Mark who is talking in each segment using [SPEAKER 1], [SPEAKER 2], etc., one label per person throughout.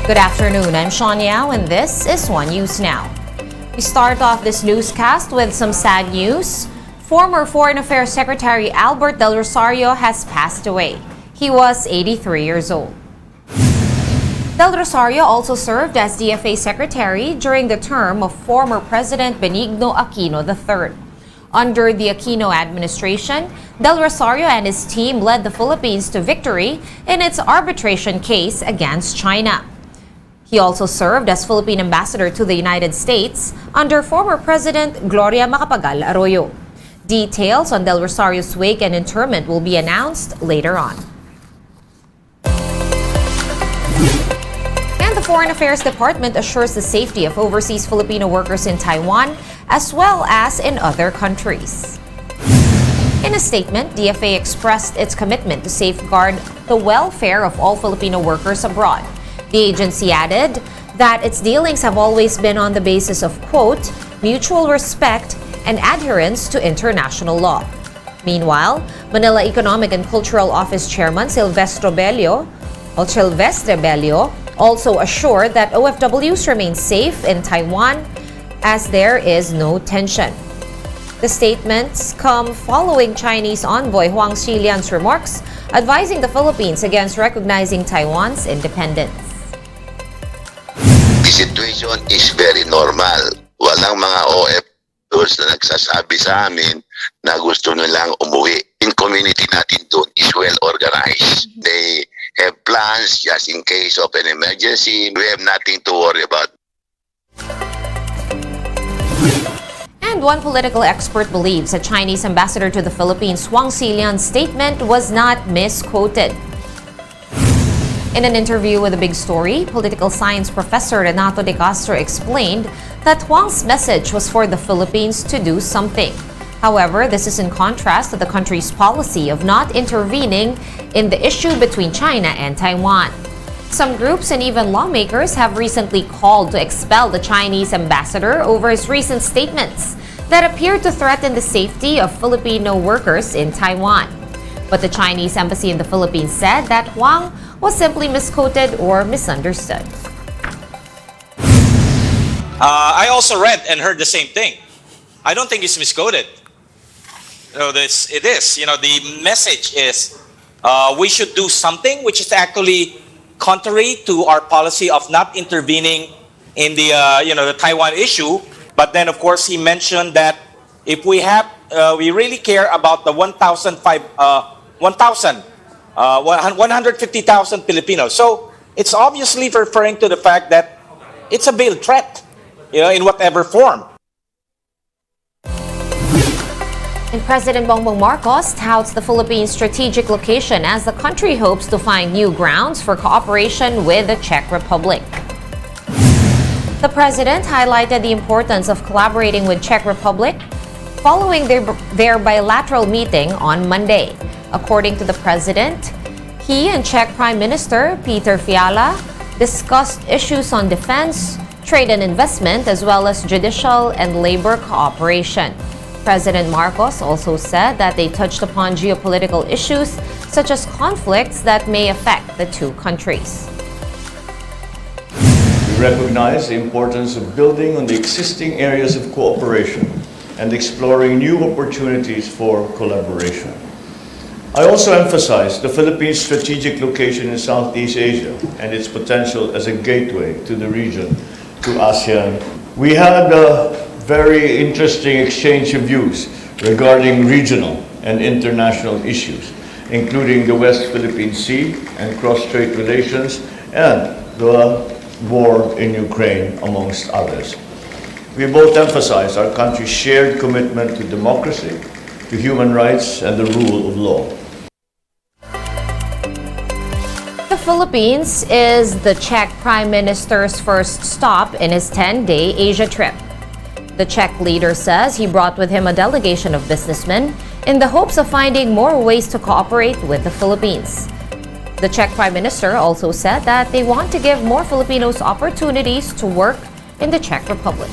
[SPEAKER 1] Good afternoon, I'm Sean Yao and this is One News Now. We start off this newscast with some sad news. Former Foreign Affairs Secretary Albert Del Rosario has passed away. He was 83 years old. Del Rosario also served as DFA Secretary during the term of former President Benigno Aquino III. Under the Aquino administration, Del Rosario and his team led the Philippines to victory in its arbitration case against China. He also served as Philippine ambassador to the United States under former President Gloria Macapagal Arroyo. Details on Del Rosario's wake and interment will be announced later on. And the Foreign Affairs Department assures the safety of overseas Filipino workers in Taiwan as well as in other countries. In a statement, DFA expressed its commitment to safeguard the welfare of all Filipino workers abroad. The agency added that its dealings have always been on the basis of, quote, mutual respect and adherence to international law. Meanwhile, Manila Economic and Cultural Office Chairman Silvestre Bello also assured that OFWs remain safe in Taiwan as there is no tension. The statements come following Chinese envoy Huang Xilian's remarks advising the Philippines against recognizing Taiwan's independence.
[SPEAKER 2] The situation is very normal. Walang mga OFWs na nagsasabi sa amin na gusto nilang umuwi. Yung community natin doon is well organized. They have plans just in case of an emergency. We have nothing to worry about.
[SPEAKER 1] And one political expert believes a Chinese ambassador to the Philippines, Huang Xilian's statement was not misquoted. In an interview with The Big Story, political science professor Renato de Castro explained that Huang's message was for the Philippines to do something. However, this is in contrast to the country's policy of not intervening in the issue between China and Taiwan. Some groups and even lawmakers have recently called to expel the Chinese ambassador over his recent statements that appear to threaten the safety of Filipino workers in Taiwan. But the Chinese embassy in the Philippines said that Huang was simply misquoted or misunderstood.
[SPEAKER 3] I also read and heard the same thing. I don't think it's misquoted. It is. The message is we should do something, which is actually contrary to our policy of not intervening in the Taiwan issue. But then, of course, he mentioned that if we really care about the 150,000 Filipinos. So it's obviously referring to the fact that it's a veiled threat, in whatever form.
[SPEAKER 1] And President Bongbong Marcos touts the Philippines' strategic location as the country hopes to find new grounds for cooperation with the Czech Republic. The president highlighted the importance of collaborating with Czech Republic following their bilateral meeting on Monday. According to the president, he and Czech Prime Minister Peter Fiala discussed issues on defense, trade and investment, as well as judicial and labor cooperation. President Marcos also said that they touched upon geopolitical issues such as conflicts that may affect the two countries.
[SPEAKER 4] We recognize the importance of building on the existing areas of cooperation and exploring new opportunities for collaboration. I also emphasize the Philippines' strategic location in Southeast Asia and its potential as a gateway to the region, to ASEAN. We had a very interesting exchange of views regarding regional and international issues, including the West Philippine Sea and cross-strait relations and the war in Ukraine, amongst others. We both emphasize our country's shared commitment to democracy, to human rights, and the rule of law.
[SPEAKER 1] The Philippines is the Czech Prime Minister's first stop in his 10-day Asia trip. The Czech leader says he brought with him a delegation of businessmen in the hopes of finding more ways to cooperate with the Philippines. The Czech Prime Minister also said that they want to give more Filipinos opportunities to work in the Czech Republic.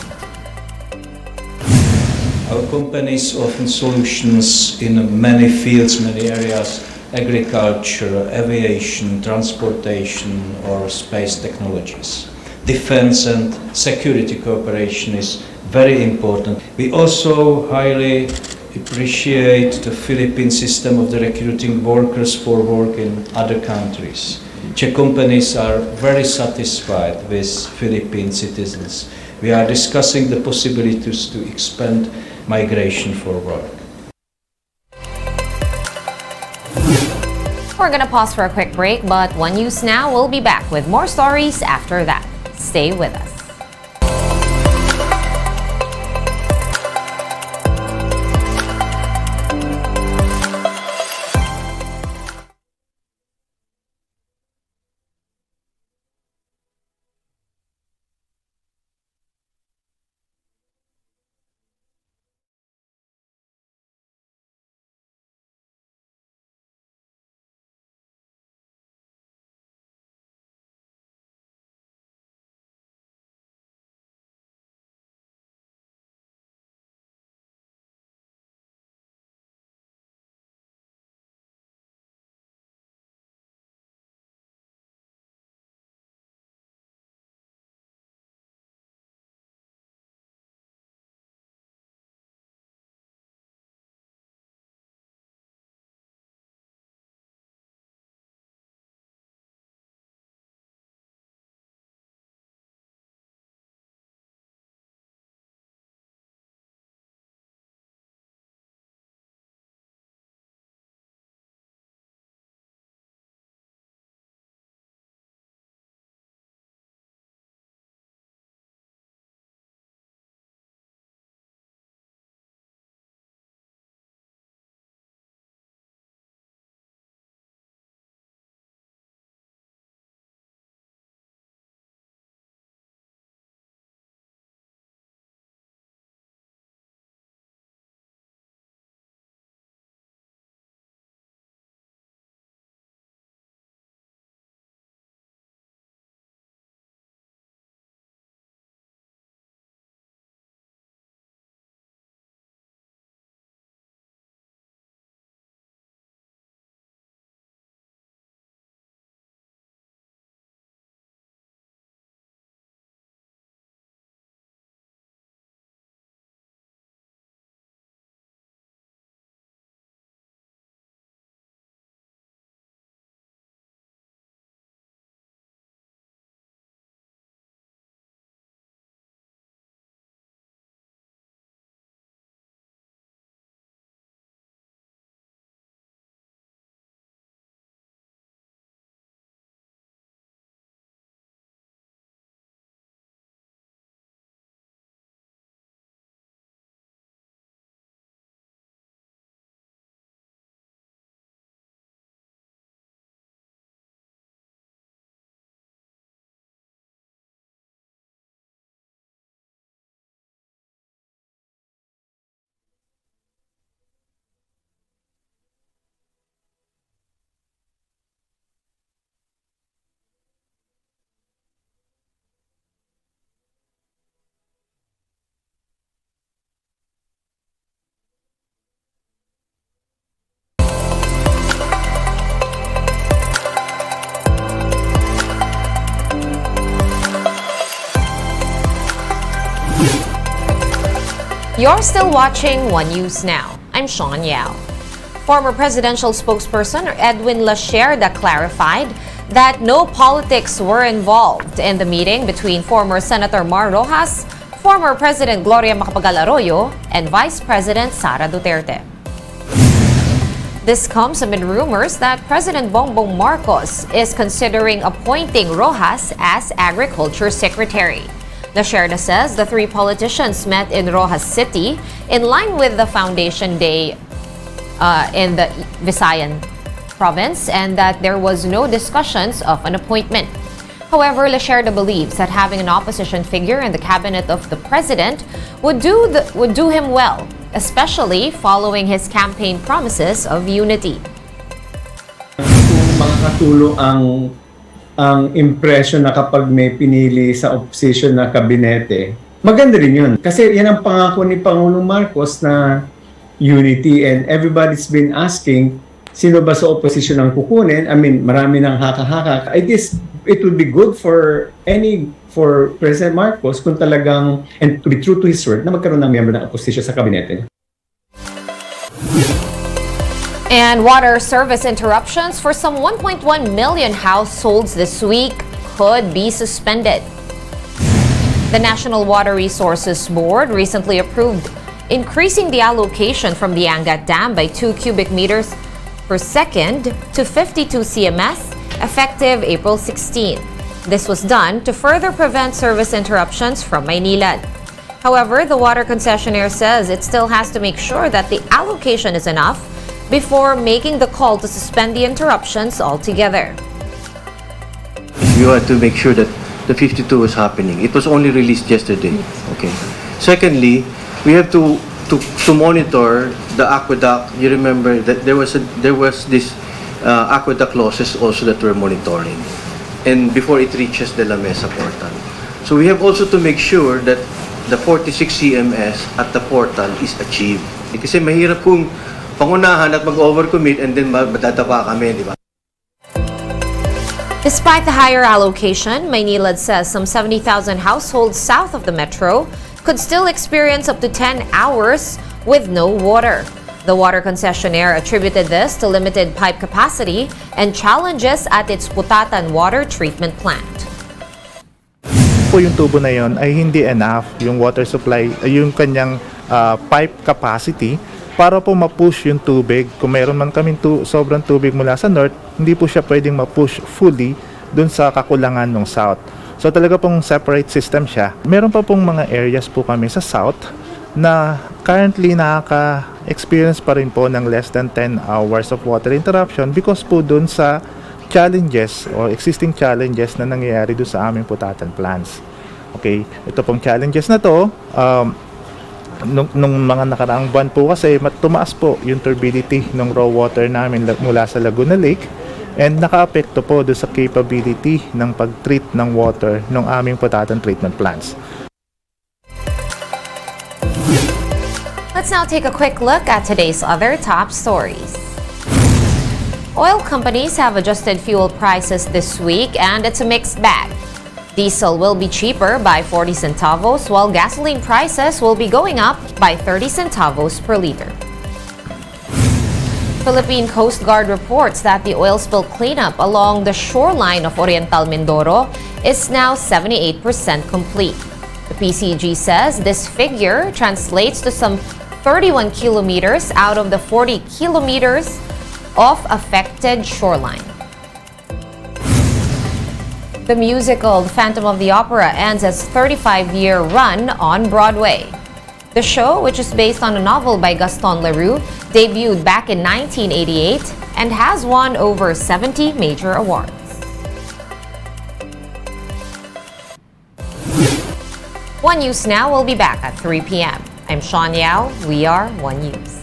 [SPEAKER 5] Our companies offer solutions in many fields, many areas agriculture, aviation, transportation, or space technologies. Defense and security cooperation is very important. We also highly appreciate the Philippine system of the recruiting workers for work in other countries. Czech companies are very satisfied with Philippine citizens. We are discussing the possibilities to expand migration for work.
[SPEAKER 1] We're gonna pause for a quick break, but One News Now will be back with more stories after that. Stay with us. You're still watching One News Now. I'm Sean Yao. Former presidential spokesperson Edwin Lasherda clarified that no politics were involved in the meeting between former Senator Mar Rojas, former President Gloria Macapagal Arroyo, and Vice President Sara Duterte. This comes amid rumors that President Bongbong Marcos is considering appointing Rojas as Agriculture Secretary. Lasherda says the three politicians met in Rojas City in line with the Foundation Day in the Visayan province and that there was no discussions of an appointment. However, Lasherda believes that having an opposition figure in the cabinet of the president would do him well, especially following his campaign promises of unity.
[SPEAKER 6] Kung makakatulong ang impression na kapag may pinili sa opposition na kabinete, maganda rin yun. Kasi yan ang pangako ni Pangulong Marcos na unity, and everybody's been asking Sino ba sa opposition ang kukunin? I mean, marami ng haka-haka. I guess it would be good for President Marcos kung talagang, and to be true to his word, na magkaroon ng miyembro ng opposition sa kabinete.
[SPEAKER 1] And water service interruptions for some 1.1 million households this week could be suspended. The National Water Resources Board recently approved increasing the allocation from the Angat Dam by 2 cubic meters per second to 52 CMS effective April 16. This was done to further prevent service interruptions from Maynilad. However, the water concessionaire says it still has to make sure that the allocation is enough before making the call to suspend the interruptions altogether.
[SPEAKER 7] You had to make sure that the 52 was happening. It was only released yesterday. Okay. Secondly, we have to monitor the aqueduct. You remember that there was this aqueduct losses also that we're monitoring, and before it reaches the La Mesa portal. So we have also to make sure that the 46 CMS at the portal is achieved. Kasi mahirap kung pangunahan at mag-overcommit and then madadapa kami, di ba?
[SPEAKER 1] Despite the higher allocation, Maynilad says some 70,000 households south of the metro could still experience up to 10 hours with no water. The water concessionaire attributed this to limited pipe capacity and challenges at its Putatan water treatment plant.
[SPEAKER 8] Po yung tubo na yon ay hindi enough yung water supply, yung kanyang pipe capacity para po ma-push yung tubig. Kung mayroon man kaming sobrang tubig mula sa north, hindi po siya pwedeng ma-push fully dun sa kakulangan ng south. So talaga pong separate system siya. Meron pa pong mga areas po kami sa south na currently nakaka-experience pa rin po ng less than 10 hours of water interruption because po dun sa challenges or existing challenges na nangyayari doon sa aming Putatan plants. Okay, ito pong challenges na to, nung mga nakaraang buwan po kasi tumaas po yung turbidity ng raw water namin mula sa Laguna Lake and naka-apekto po doon sa capability ng pag-treat ng water ng aming Putatan treatment plants.
[SPEAKER 1] Let's now take a quick look at today's other top stories. Oil companies have adjusted fuel prices this week and it's a mixed bag. Diesel will be cheaper by 40 centavos while gasoline prices will be going up by 30 centavos per liter. Philippine Coast Guard reports that the oil spill cleanup along the shoreline of Oriental Mindoro is now 78% complete. The PCG says this figure translates to some 31 kilometers out of the 40 kilometers of affected shoreline. The musical The Phantom of the Opera ends its 35-year run on Broadway. The show, which is based on a novel by Gaston Leroux, debuted back in 1988 and has won over 70 major awards. One News Now will be back at 3 p.m. I'm Sean Yao. We are One News.